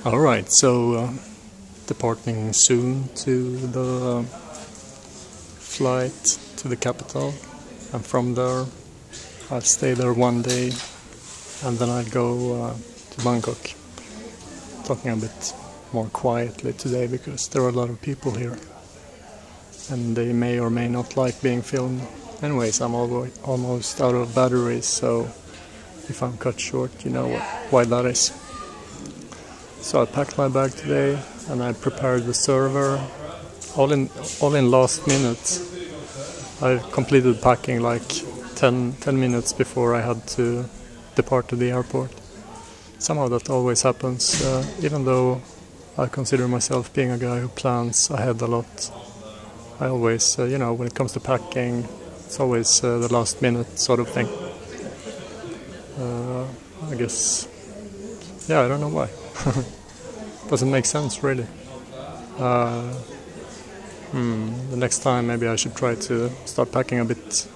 Alright, so departing soon to the flight to the capital, and from there I'll stay there one day and then I'll go to Bangkok. Talking a bit more quietly today because there are a lot of people here and they may or may not like being filmed. Anyways, I'm almost out of batteries, so if I'm cut short, you know why that is. So I packed my bag today and I prepared the server all in last minute. I completed packing like 10 minutes before I had to depart to the airport. Somehow that always happens, even though I consider myself being a guy who plans ahead a lot. I always, when it comes to packing, it's always the last minute sort of thing. I guess, I don't know why. Doesn't make sense really. The next time maybe I should try to start packing a bit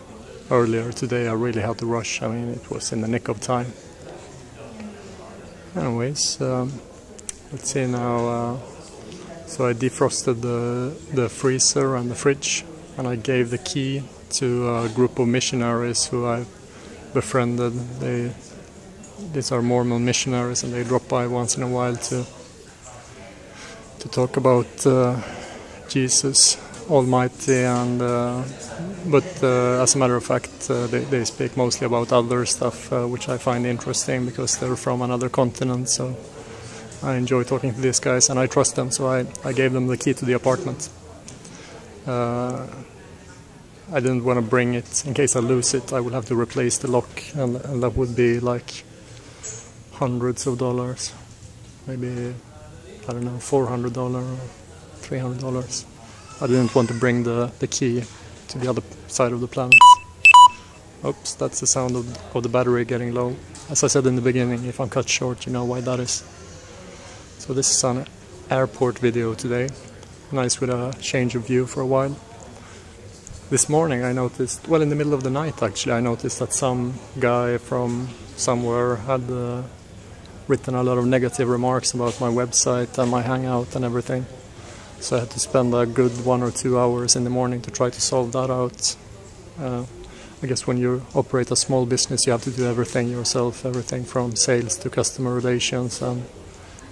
earlier. Today I really had to rush. I mean, it was in the nick of time. Anyways, let's see now. So I defrosted the freezer and the fridge, and I gave the key to a group of missionaries who I've befriended. These are Mormon missionaries, and they drop by once in a while to talk about Jesus Almighty, and but as a matter of fact, they speak mostly about other stuff, which I find interesting because they're from another continent. So I enjoy talking to these guys, and I trust them. So I gave them the key to the apartment. I didn't want to bring it in case I lose it. I would have to replace the lock, and that would be like hundreds of dollars, maybe, I don't know, $400 or $300. I didn't want to bring the key to the other side of the planet. Oops, that's the sound of the battery getting low. As I said in the beginning, if I'm cut short, you know why that is. So this is an airport video today. Nice with a change of view for a while. This morning I noticed, well, in the middle of the night actually, I noticed that some guy from somewhere had written a lot of negative remarks about my website and my hangout and everything. So I had to spend a good 1 or 2 hours in the morning to try to solve that out. I guess when you operate a small business, you have to do everything yourself, everything from sales to customer relations and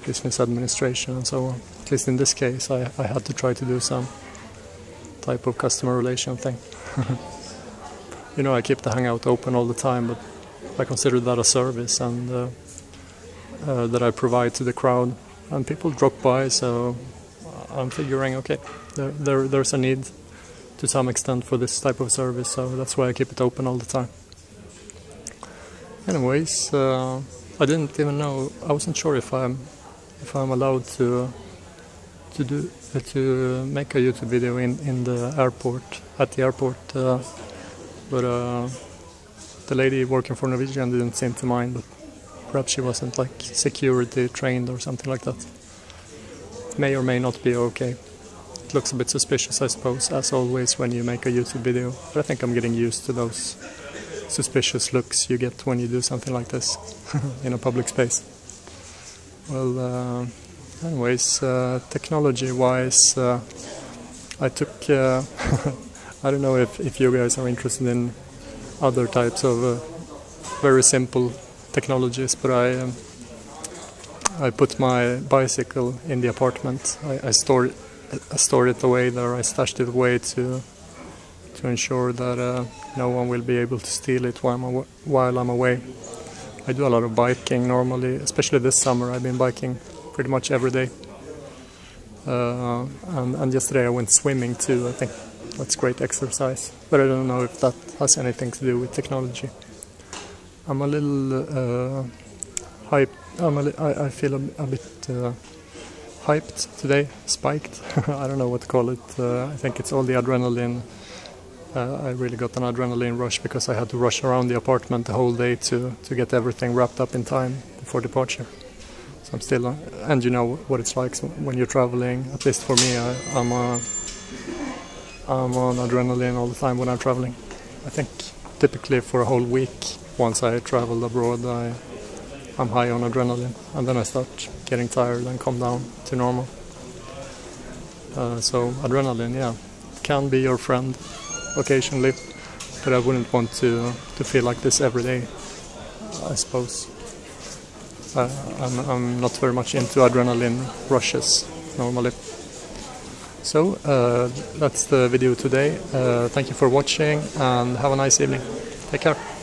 business administration and so on. At least in this case, I had to try to do some type of customer relation thing. I keep the hangout open all the time, but I consider that a service, and that I provide to the crowd, and people drop by, so I'm figuring, okay, there's a need to some extent for this type of service, so that's why I keep it open all the time. Anyways, I didn't even know, I wasn't sure if I'm allowed to make a YouTube video in the airport, at the airport, but the lady working for Norwegian didn't seem to mind, but perhaps she wasn't like security trained or something like that. May or may not be okay. It looks a bit suspicious, I suppose, as always when you make a YouTube video, but I think I'm getting used to those suspicious looks you get when you do something like this in a public space. Well, anyways, technology-wise, I took, I don't know if you guys are interested in other types of very simple technologies, but I put my bicycle in the apartment. I stored it away there. I stashed it away to ensure that no one will be able to steal it while I'm away. I do a lot of biking normally, especially this summer. I've been biking pretty much every day. And yesterday I went swimming too. I think that's great exercise. But I don't know if that has anything to do with technology. I'm a little hyped. I feel a bit hyped today, spiked. I don't know what to call it. I think it's all the adrenaline. I really got an adrenaline rush because I had to rush around the apartment the whole day to get everything wrapped up in time before departure. So I'm still, and you know what it's like when you're traveling. At least for me, I'm on adrenaline all the time when I'm traveling. I think typically for a whole week, once I traveled abroad, I'm high on adrenaline, and then I start getting tired and come down to normal. So adrenaline, yeah, can be your friend occasionally, but I wouldn't want to feel like this every day, I suppose. I'm not very much into adrenaline rushes normally. So that's the video today. Thank you for watching and have a nice evening. Take care.